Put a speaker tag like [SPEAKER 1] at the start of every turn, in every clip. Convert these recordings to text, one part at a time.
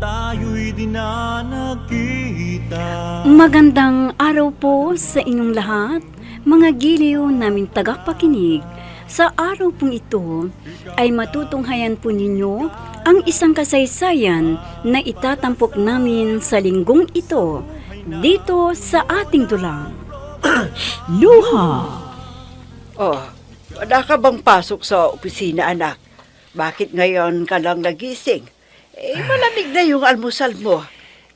[SPEAKER 1] tayo'y di na nagkita.
[SPEAKER 2] Magandang araw po sa inyong lahat, mga giliw naming tagapakinig. Sa araw pong ito ay matutunghayan po ninyo ang isang kasaysayan na itatampok namin sa linggong ito dito sa ating dulang. Luha!
[SPEAKER 3] Oh, wala ka bang pasok sa opisina, anak? Bakit ngayon ka lang nagising? Malamig na yung almusal mo.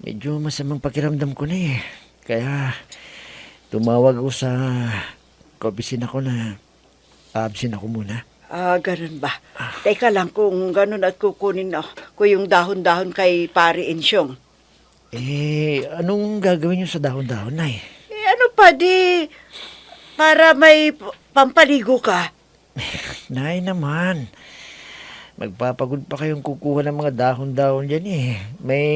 [SPEAKER 4] Medyo masamang pakiramdam ko na eh. Kaya tumawag ako sa opisina ko na absent ako muna.
[SPEAKER 3] Ganun ba? Teka lang kung ganun at kukunin ko yung dahon-dahon kay Pari Insyong.
[SPEAKER 4] Anong gagawin niyo sa dahon-dahon na eh?
[SPEAKER 3] Ano pa di, para may pampaligo ka.
[SPEAKER 4] Nay naman, magpapagod pa kayong kukuha ng mga dahon-dahon dyan eh. May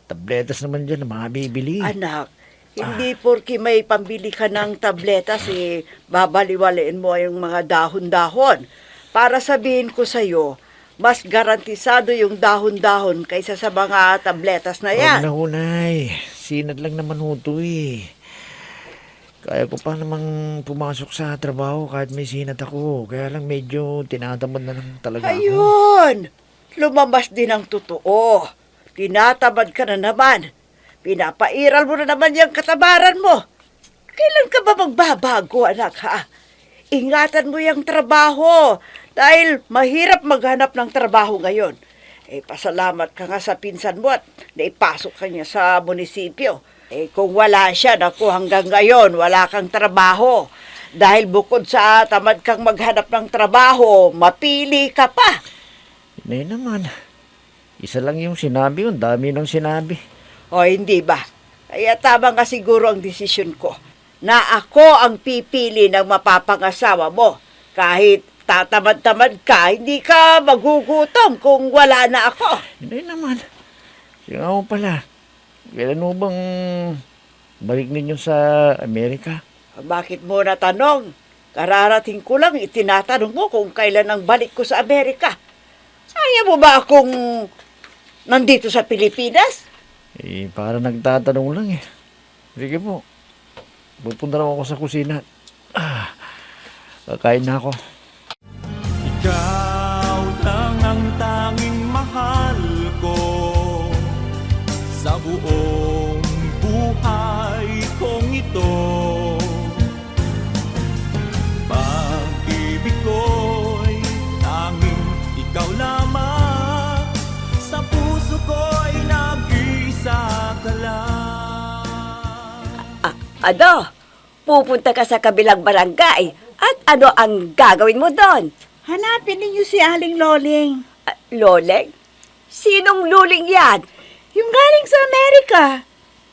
[SPEAKER 4] tabletas naman dyan na mga bibili.
[SPEAKER 3] Anak, hindi porki may pambili ka ng tabletas, babaliwalain mo yung mga dahon-dahon. Para sabihin ko sa'yo, mas garantisado yung dahon-dahon kaysa sa mga tabletas na yan.
[SPEAKER 4] Huwag na hunay. Sinad lang naman ho to eh. Kaya ko pa namang pumasok sa trabaho kahit may sinat ako. Kaya lang medyo tinatamad na lang talaga ako.
[SPEAKER 3] Ayun! Lumabas din ang totoo. Tinatamad ka na naman. Pinapairal mo na naman yung katabaran mo. Kailan ka ba magbabago, anak, ha? Ingatan mo yung trabaho dahil mahirap maghanap ng trabaho ngayon. Pasalamat ka nga sa pinsan mo at naipasok ka niya sa munisipyo. Kung wala siya, naku, hanggang ngayon, wala kang trabaho. Dahil bukod sa tamad kang maghanap ng trabaho, mapili ka pa.
[SPEAKER 4] Hindi naman. Isa lang yung sinabi, ang dami ng sinabi.
[SPEAKER 3] O hindi ba? Kaya tama nga siguro ang desisyon ko na ako ang pipili ng mapapangasawa mo. Kahit tatamad-tamad ka, hindi ka magugutom kung wala na ako.
[SPEAKER 4] Hindi naman. Yung ako pala, kailan mo bang balik ninyo sa Amerika?
[SPEAKER 3] Bakit mo natanong? Kararating ko lang, itinatanong mo kung kailan ang balik ko sa Amerika. Ayaw mo ba akong nandito sa Pilipinas?
[SPEAKER 4] Para nagtatanong lang eh. Sige po. Pupunta na ako sa kusina. Kakain na ako.
[SPEAKER 1] Ikaw lang ang tanging mahal ko sa buong buhay kong ito. Pag-ibig ko'y tanging ikaw lamang, sa puso ko'y nag-iisa ka lang.
[SPEAKER 5] Ano? Pupunta ka sa kabilang barangay at ano ang gagawin mo doon?
[SPEAKER 3] Hanapin ninyo si Aling Loling.
[SPEAKER 5] Loleng? Sinong luling yan?
[SPEAKER 3] Yung galing sa Amerika.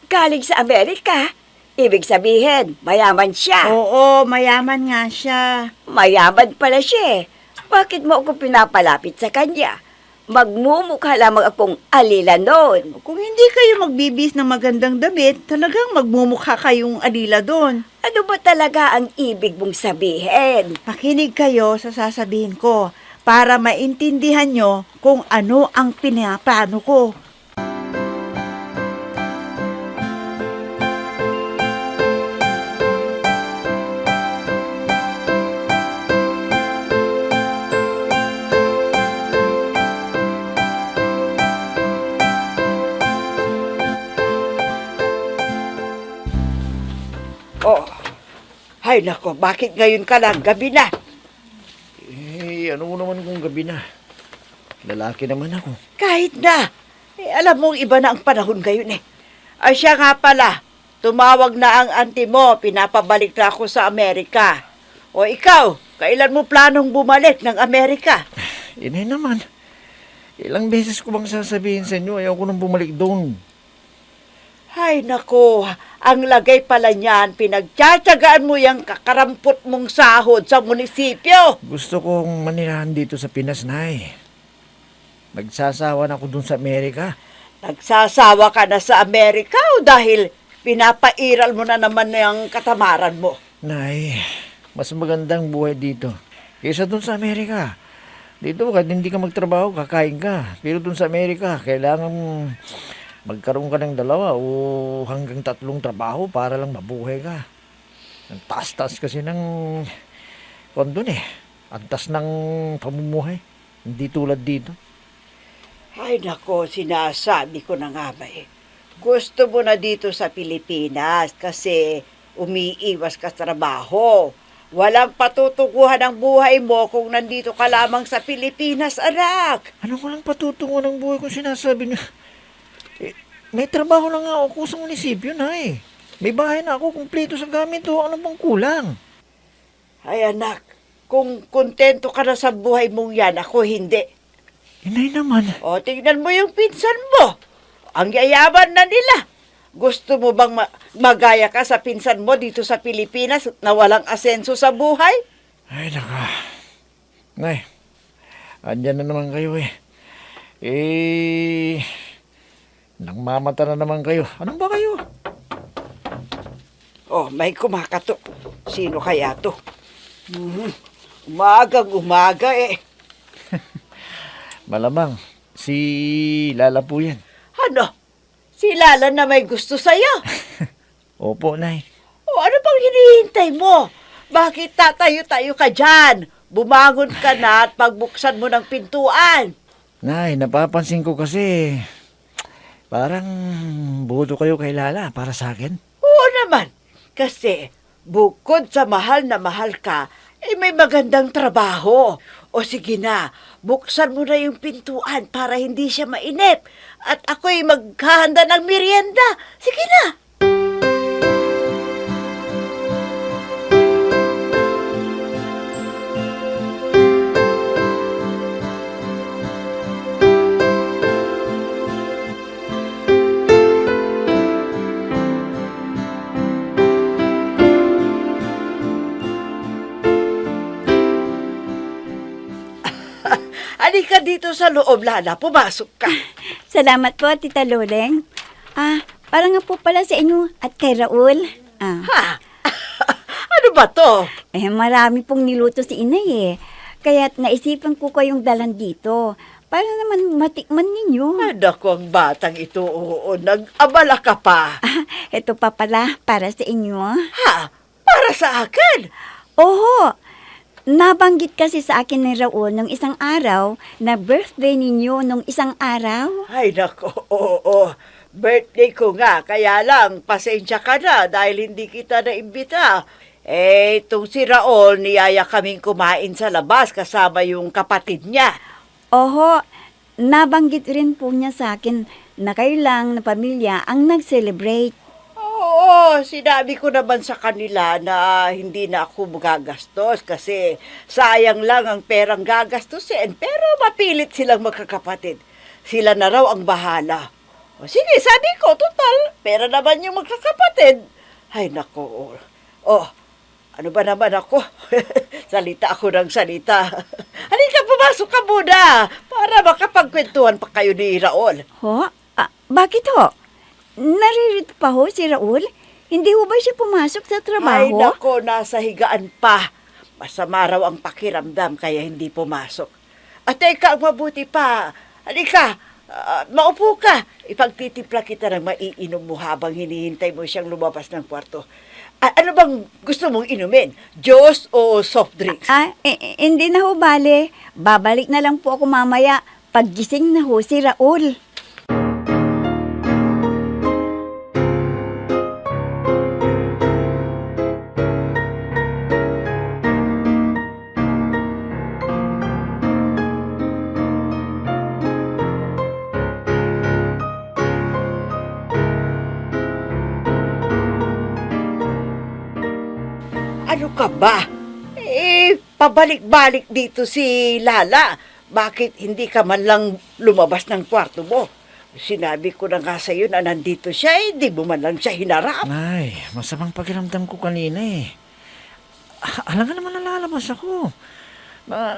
[SPEAKER 5] Galing sa Amerika? Ibig sabihin, mayaman siya.
[SPEAKER 3] Oo, mayaman nga siya.
[SPEAKER 5] Mayaman pala siya eh. Bakit mo ako pinapalapit sa kanya? Magmumukha lamang akong alila noon.
[SPEAKER 6] Kung hindi kayo magbibis ng magandang damit, talagang magmumukha kayong alila doon.
[SPEAKER 5] Ano ba talaga ang ibig mong sabihin?
[SPEAKER 6] Makinig kayo sa sasabihin ko para maintindihan nyo kung ano ang pinaplano ko.
[SPEAKER 3] Oh, hay nako, bakit ngayon ka lang? Gabi na.
[SPEAKER 4] Ano mo naman kung gabi na? Lalaki naman ako.
[SPEAKER 3] Kahit na. Alam mo, iba na ang panahon ngayon eh. Ay siya nga pala, tumawag na ang auntie mo, pinapabalik na ako sa Amerika. O ikaw, kailan mo planong bumalik ng Amerika?
[SPEAKER 4] Inay naman. Ilang beses ko bang sasabihin sa inyo, ayaw ko nang bumalik doon.
[SPEAKER 3] Ay nako, ang lagay pala niyan, pinagtsatsagaan mo yung kakarampot mong sahod sa munisipyo.
[SPEAKER 4] Gusto kong manirahan dito sa Pinas, Nay. Nagsasawa na ako doon sa Amerika.
[SPEAKER 3] Nagsasawa ka na sa Amerika o dahil pinapairal mo na naman yung katamaran mo?
[SPEAKER 4] Nay, mas magandang buhay dito kaysa doon sa Amerika. Dito, kahit hindi ka magtrabaho, kakain ka. Pero dun sa Amerika, kailangan magkaroon ka ng 2 o hanggang 3 trabaho para lang mabuhay ka. Ang taas-taas kasi ng kondon eh. Ang taas ng pamumuhay. Hindi tulad dito.
[SPEAKER 3] Ay nako, sinasabi ko na nga ba eh. Gusto mo na dito sa Pilipinas kasi umiiwas ka sa trabaho. Walang patutuguhan ang buhay mo kung nandito ka lamang sa Pilipinas, anak.
[SPEAKER 4] Ano ko lang patutungo ng buhay kung sinasabi niyo? Eh, may trabaho na nga ako sa munisipyo na eh. May bahay na ako, kumpleto sa gamit o ano bang kulang?
[SPEAKER 3] Ay anak, kung kontento ka na sa buhay mong yan, ako hindi.
[SPEAKER 4] Inay naman.
[SPEAKER 3] O, tingnan mo yung pinsan mo. Ang yayaman na nila. Gusto mo bang magaya ka sa pinsan mo dito sa Pilipinas na walang asenso sa buhay?
[SPEAKER 4] Ay, naka. Nay, andyan na naman kayo eh. Nang mamata na naman kayo. Anong ba kayo?
[SPEAKER 3] Oh, may kumakatok. Sino kaya to? Umagang umaga eh.
[SPEAKER 4] Malamang, si Lala po yan.
[SPEAKER 3] Ano? Si Lala na may gusto sa'yo.
[SPEAKER 4] Opo, Nay.
[SPEAKER 3] O ano bang hinihintay mo? Bakit tatayo-tayo ka dyan? Bumangon ka na at pagbuksan mo ng pintuan.
[SPEAKER 4] Nay, napapansin ko kasi parang buto kayo kay Lala para sa akin.
[SPEAKER 3] Oo naman. Kasi bukod sa mahal na mahal ka, may magandang trabaho. O sige na, buksan mo na yung pintuan para hindi siya mainip. At ako'y maghahanda ng merienda. Sige na. Halika dito sa loob, Lala. Pumasok ka.
[SPEAKER 2] Salamat po, Tita Loleng. Para nga po pala sa inyo at kay Raul.
[SPEAKER 3] Ha? Ano ba to?
[SPEAKER 2] Marami pong niluto si Inay eh. Kaya't naisipan ko kayong dalan dito. Para naman matikman ninyo.
[SPEAKER 3] Naku, ang batang ito. Oo, nag-abala ka pa.
[SPEAKER 2] Ito pa pala para sa inyo.
[SPEAKER 3] Ha? Para sa akin?
[SPEAKER 2] Oho! Nabanggit kasi sa akin ni Raul nung isang araw na birthday ninyo nung isang araw.
[SPEAKER 3] Ay, naku, oo. Birthday ko nga, kaya lang, pasensya ka na dahil hindi kita naimbita. Itong si Raul, niyaya kaming kumain sa labas kasama yung kapatid niya.
[SPEAKER 2] Oho, nabanggit rin po niya sa akin na kayo lang na pamilya ang nag-celebrate.
[SPEAKER 3] Oo, sinabi ko naman sa kanila na hindi na ako magagastos kasi sayang lang ang perang gagastusin. Pero mapilit silang magkakapatid. Sila na raw ang bahala. O sige, sabi ko, total, pera naman yung magkakapatid. Ay, nako. Oh, ano ba naman ako? Salita ako ng salita. Halika, pumasok ka muna para makapagkwentuhan pa kayo ni Raul.
[SPEAKER 2] Ho? Bakit ho? Naririto pa ho si Raul? Hindi ho ba siya pumasok sa trabaho?
[SPEAKER 3] Ay, nako, nasa higaan pa. Masama raw ang pakiramdam kaya hindi pumasok. At teka, mabuti pa. Halika, maupo ka. Ipagtitimpla kita ng maiinom mo habang hinihintay mo siyang lumabas ng kwarto. Ano bang gusto mong inumin? Juice o soft drinks?
[SPEAKER 2] Hindi na ho bale. Babalik na lang po ako mamaya. Paggising na ho si Raul.
[SPEAKER 3] Ano ka ba? Pabalik-balik dito si Lala. Bakit hindi ka man lang lumabas ng kwarto mo? Sinabi ko na nga sa'yo na nandito siya, di mo man lang siya hinarap.
[SPEAKER 4] Nay, masamang pakiramdam ko kanina eh. Alam nga naman nalalabas ako.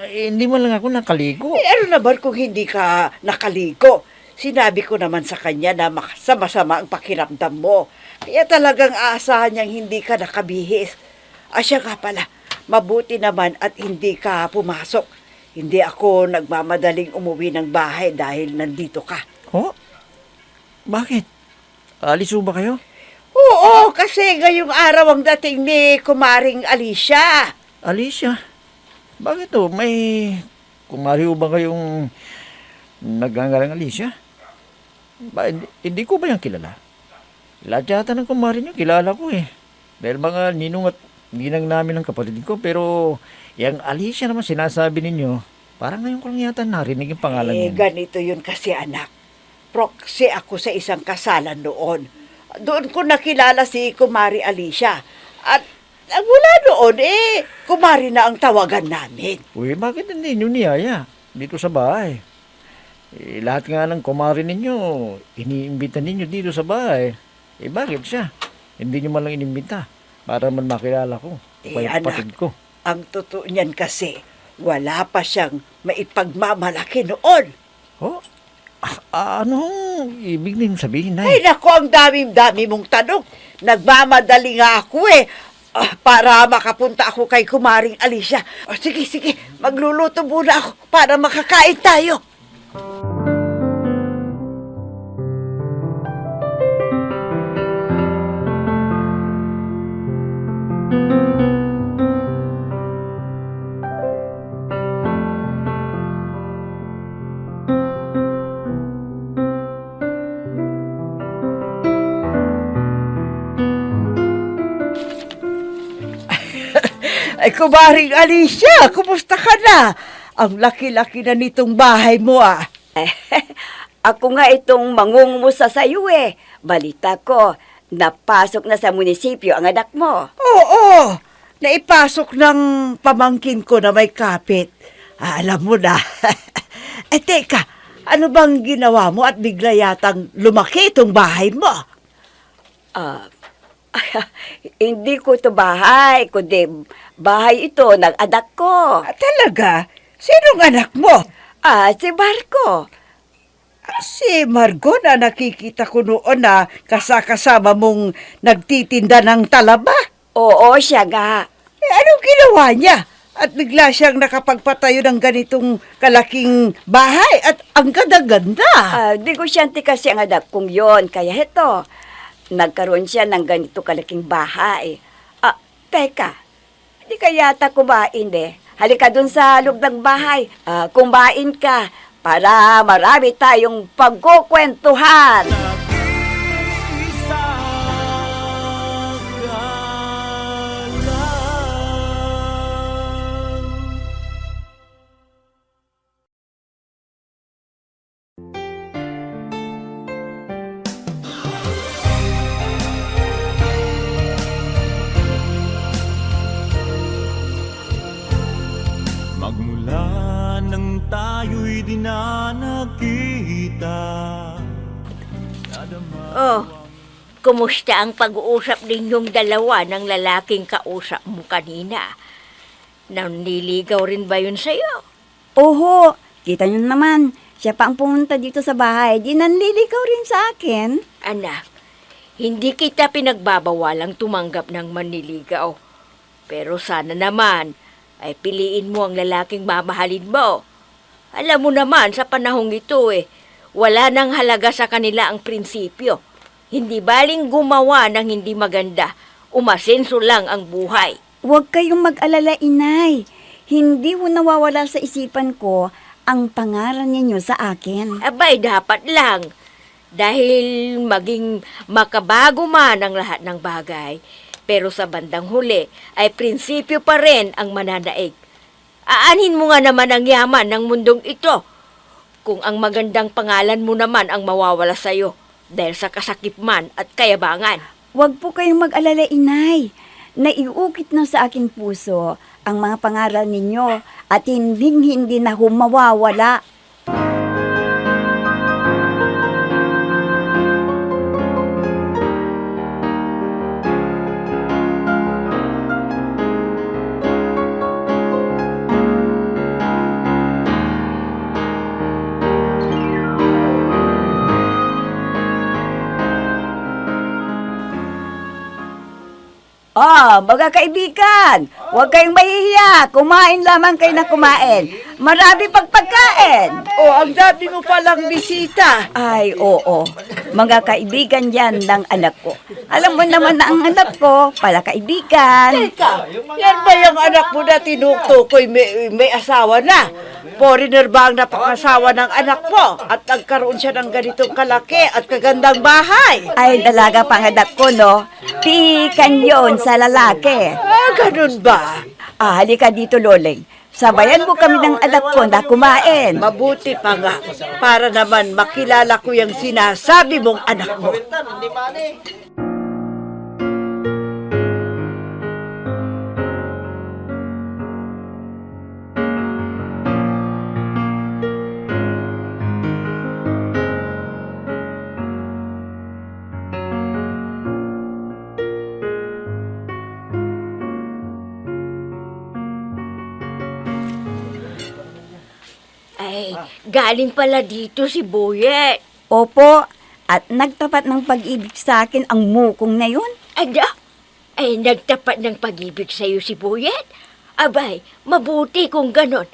[SPEAKER 4] Hindi man lang ako nakaligo.
[SPEAKER 3] Ano naman kung hindi ka nakaligo? Sinabi ko naman sa kanya na masama ang pakiramdam mo. Kaya talagang aasahan niyang hindi ka nakabihis. Siya nga pala, mabuti naman at hindi ka pumasok. Hindi ako nagmamadaling umuwi ng bahay dahil nandito ka.
[SPEAKER 4] Oh? Bakit? Alis ho ba kayo?
[SPEAKER 3] Oo, kasi ngayong araw ang dating ni Kumaring Alicia.
[SPEAKER 4] Alicia? Bakit ho? May kumari ho ba kayong nagngangalang Alicia? Hindi ko ba yan kilala? Lahat yata ng kumari niyo, kilala ko eh. Dahil mga ninong at ninang namin ng kapatid ko. Pero yung Alicia naman sinasabi ninyo, parang ngayon ko lang yata narinig yung pangalan niya.
[SPEAKER 3] Ganito yun kasi anak. Proxy ako sa isang kasalan noon. Doon ko nakilala si Kumari Alicia. At mula noon, Kumari na ang tawagan namin.
[SPEAKER 4] Uy, bakit hindi nyo niyaya dito sa bahay? Lahat nga ng kumari ninyo, iniimbita ninyo dito sa bahay. Bakit siya? Hindi nyo man lang inimbita para man makilala ko. Kaya kapatid ko.
[SPEAKER 3] Ang totoo niyan kasi, wala pa siyang maipagmamalaki noon.
[SPEAKER 4] Oh? Anong ibig ninyong sabihin,
[SPEAKER 3] Ay,
[SPEAKER 4] Nay?
[SPEAKER 3] naku, ang dami-dami mong tanong. Nagmamadali nga ako para makapunta ako kay Kumaring Alicia. Sige, magluluto muna ako para makakain tayo. Ay, Kumaring Alicia, kumusta ka na? Ang laki-laki na nitong bahay mo
[SPEAKER 5] Ako nga itong mangungumusta sa iyo eh. Balita ko, napasok na sa munisipyo ang anak mo.
[SPEAKER 3] Oo, naipasok ng pamangkin ko na may kapit. Alam mo na. Teka, ano bang ginawa mo at bigla yatang lumaki itong bahay mo?
[SPEAKER 5] Hindi ko to bahay, kundi bahay ito ng anak ko.
[SPEAKER 3] Talaga? Sinong anak mo?
[SPEAKER 5] Si Marco.
[SPEAKER 3] Si Margot na nakikita ko noon na kasama mong nagtitinda ng talaba.
[SPEAKER 5] Oo, siya nga.
[SPEAKER 3] Anong ginawa niya? At bigla siyang nakapagpatayo ng ganitong kalaking bahay at ang ganda-ganda.
[SPEAKER 5] Di ko siyante kasi ang anak kong yon, kaya heto, nagkaroon siya ng ganito kalaking bahay. Teka, di ka yata kumain Halika dun sa loob ng bahay. Kumain ka para marami tayong pagkukwentuhan.
[SPEAKER 1] Isa ka lang. Magmula nang tayo'y di na nagkita.
[SPEAKER 7] Oh, kumusta ang pag-uusap ninyong dalawa ng lalaking kausap mo kanina? Nanliligaw rin ba yun sa'yo?
[SPEAKER 2] Oho, kita nyo naman. Siya pa ang pumunta dito sa bahay. Di nanliligaw rin sa akin.
[SPEAKER 7] Anak, hindi kita pinagbabawalang tumanggap ng manliligaw. Pero sana naman ay piliin mo ang lalaking mamahalin mo. Alam mo naman sa panahong ito wala nang halaga sa kanila ang prinsipyo. Hindi baling gumawa ng hindi maganda, umasenso lang ang buhay.
[SPEAKER 2] Huwag kayong mag-alala, inay. Hindi ho nawawala sa isipan ko ang pangalan ninyo sa akin.
[SPEAKER 7] Abay, dapat lang. Dahil maging makabago man ang lahat ng bagay, pero sa bandang huli ay prinsipyo pa rin ang mananaig. Aanin mo nga naman ang yaman ng mundong ito kung ang magandang pangalan mo naman ang mawawala sa'yo dahil sa kasakip man at kayabangan.
[SPEAKER 2] Huwag po kayong mag-alala, inay. Naiukit na sa aking puso ang mga pangaral ninyo at hindi na humawawala.
[SPEAKER 5] Mga kaibigan, huwag kayong mahihiya. Kumain lamang kayo na kumain. Marami pang pagkain.
[SPEAKER 3] Oh, ang dami mo palang bisita.
[SPEAKER 5] Ay, oo. Mga kaibigan yan ng anak ko. Alam mo naman na ang anak ko, pala kaibigan.
[SPEAKER 3] Teka, yan ba yung anak mo na tinutukoy may asawa na? Foreigner ba ang napakasawa ng anak mo? At nagkaroon siya ng ganitong kalaki at kagandang bahay?
[SPEAKER 5] Ay, dalaga pang anak ko, no? Pikan yon sa lalaki.
[SPEAKER 3] Ganun ba?
[SPEAKER 5] Halika dito, Loleng. Sabayan mo kami ng anak ko na kumain.
[SPEAKER 3] Mabuti pa nga, para naman makilala ko yung sinasabi mong anak mo.
[SPEAKER 7] Ay, galing pala dito si Boyet.
[SPEAKER 5] Opo, at nagtapat ng pag-ibig sa akin ang mukong na yun.
[SPEAKER 7] Ay, nagtapat ng pag-ibig sa'yo si Boyet? Abay, mabuti kung ganon.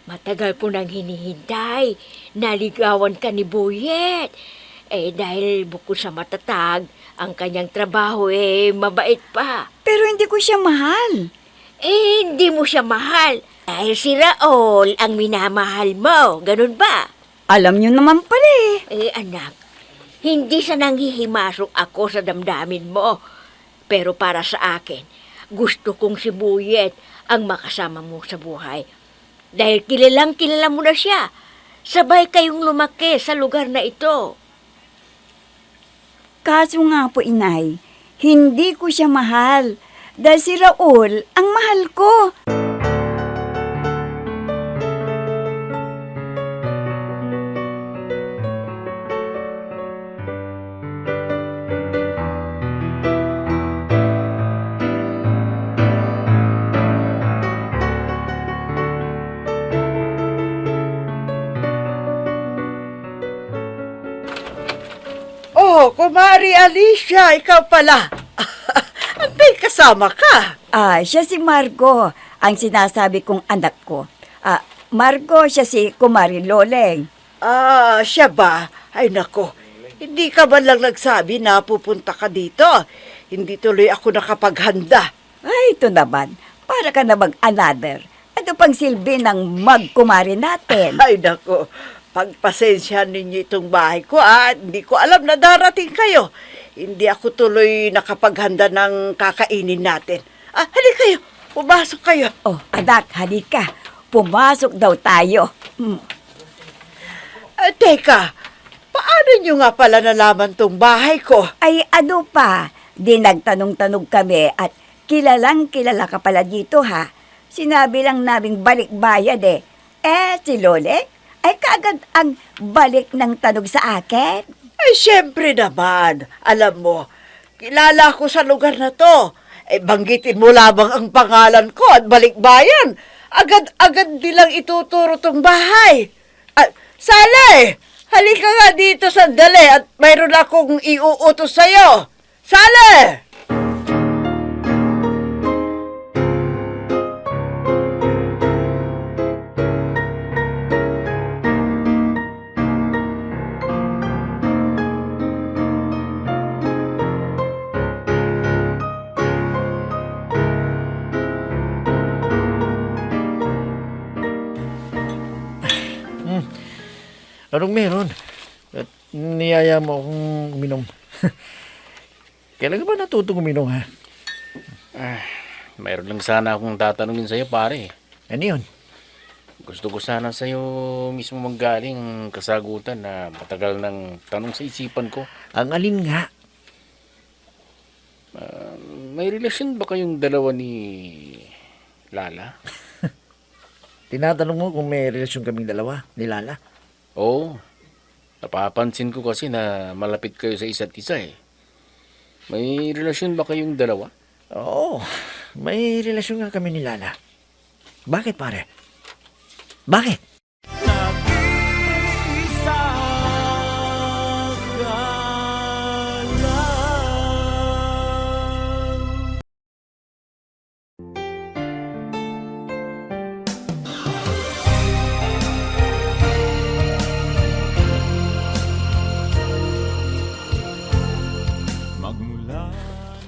[SPEAKER 7] Matagal ko nang hinihintay. Naligawan ka ni Boyet. Dahil bukod sa matatag, ang kanyang trabaho mabait pa.
[SPEAKER 5] Pero hindi ko siya mahal.
[SPEAKER 7] Hindi mo siya mahal. Dahil si Raol ang minamahal mo. Ganun ba?
[SPEAKER 5] Alam niyo naman pala
[SPEAKER 7] Anak, hindi sa nanghihimasok ako sa damdamin mo. Pero para sa akin, gusto kong si Boyet ang makasama mo sa buhay. Dahil kilalang kilala mo na siya. Sabay kayong lumaki sa lugar na ito.
[SPEAKER 5] Kaso nga po, inay, hindi ko siya mahal. Dahil si Raul ang mahal ko.
[SPEAKER 3] Oh, Kumari Alicia, ikaw pala. May kasama ka.
[SPEAKER 5] Siya si Margo, ang sinasabi kong anak ko. Margo, siya si Kumari Loleng.
[SPEAKER 3] Siya ba? Ay nako, hindi ka ba lang nagsabi na pupunta ka dito? Hindi tuloy ako nakapaghanda.
[SPEAKER 5] Ay, ito naman, para ka na mag-another. Ano pang silbi ng magkumari natin?
[SPEAKER 3] Ay nako, pagpasensya ninyo itong bahay ko hindi ko alam na darating kayo. Hindi ako tuloy nakapaghanda ng kakainin natin. Halika kayo, pumasok kayo.
[SPEAKER 5] Oh, anak, halika. Pumasok daw tayo.
[SPEAKER 3] Teka, paano nyo nga pala nalaman tong bahay ko?
[SPEAKER 5] Ay, ano pa? Di nagtanong-tanong kami at kilalang kilala ka pala dito, ha? Sinabi lang naming balik bayad si Lolek, ay kaagad ang balik ng tanong sa akin.
[SPEAKER 3] Ay, syempre naman. Alam mo, kilala ko sa lugar na to. Banggitin mo lamang ang pangalan ko at balikbayan. Agad-agad nilang ituturo tong bahay. Sale! Halika nga dito sandali at mayroon akong iuutos sa'yo. Sale!
[SPEAKER 4] Anong meron? At niyaya mo akong uminom. Kailan ka ba natutong uminom, ha?
[SPEAKER 8] Mayroon lang sana akong tatanungin sa'yo, pare.
[SPEAKER 4] Ano yun?
[SPEAKER 8] Gusto ko sana sa'yo mismo manggaling ang kasagutan na matagal ng tanong sa isipan ko.
[SPEAKER 4] Ang alin nga?
[SPEAKER 8] May relasyon ba kayong dalawa ni Lala?
[SPEAKER 4] Tinatanong mo kung may relasyon kaming dalawa, ni Lala?
[SPEAKER 8] Oo. Napapansin ko kasi na malapit kayo sa isa't isa eh. May relasyon ba kayong dalawa?
[SPEAKER 4] Oo, may relasyon nga kami ni Lala. Bakit, pare? Bakit?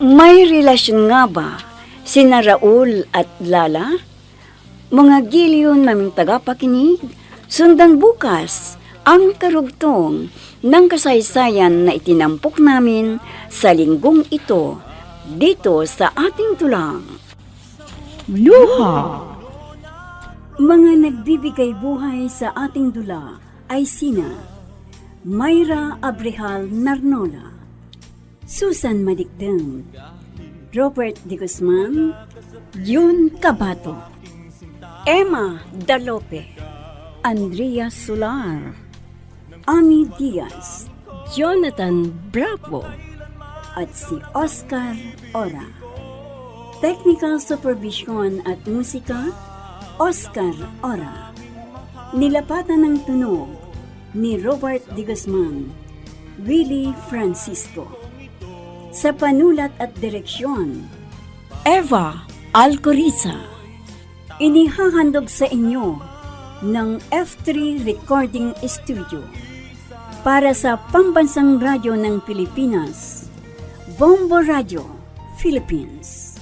[SPEAKER 2] May relasyon nga ba sina Raul at Lala? Mga giliw naming tagapakinig, sundan bukas ang karugtong ng kasaysayan na itinampok namin sa linggong ito dito sa ating tulang.
[SPEAKER 6] Luha.
[SPEAKER 2] Mga nagbibigay buhay sa ating dula ay sina Mayra Abrehal Narnola, Susan Madikdem, Robert De Guzman, Yun Cabato, Emma Dalope, Andrea Solar, Ami Diaz, Jonathan Bravo, at si Oscar Ora. Technical Supervision at Musika, Oscar Ora. Nilapatan ng tunog ni Robert De Guzman, Willie Francisco. Sa panulat at direksyon, Eva Alcoriza. Inihahandog sa inyo ng F3 Recording Studio para sa Pambansang Radyo ng Pilipinas, Bombo Radio, Philippines.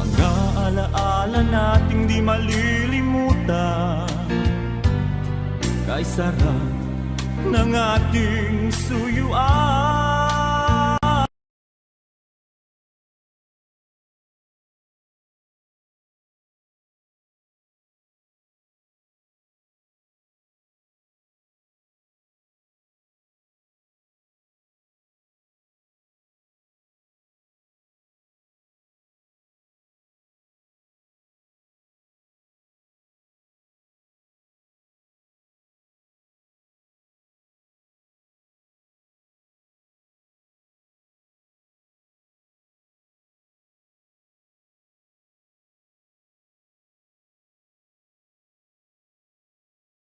[SPEAKER 1] Mga alaala nating di malilimutan, kay sarap ng ating suyuan.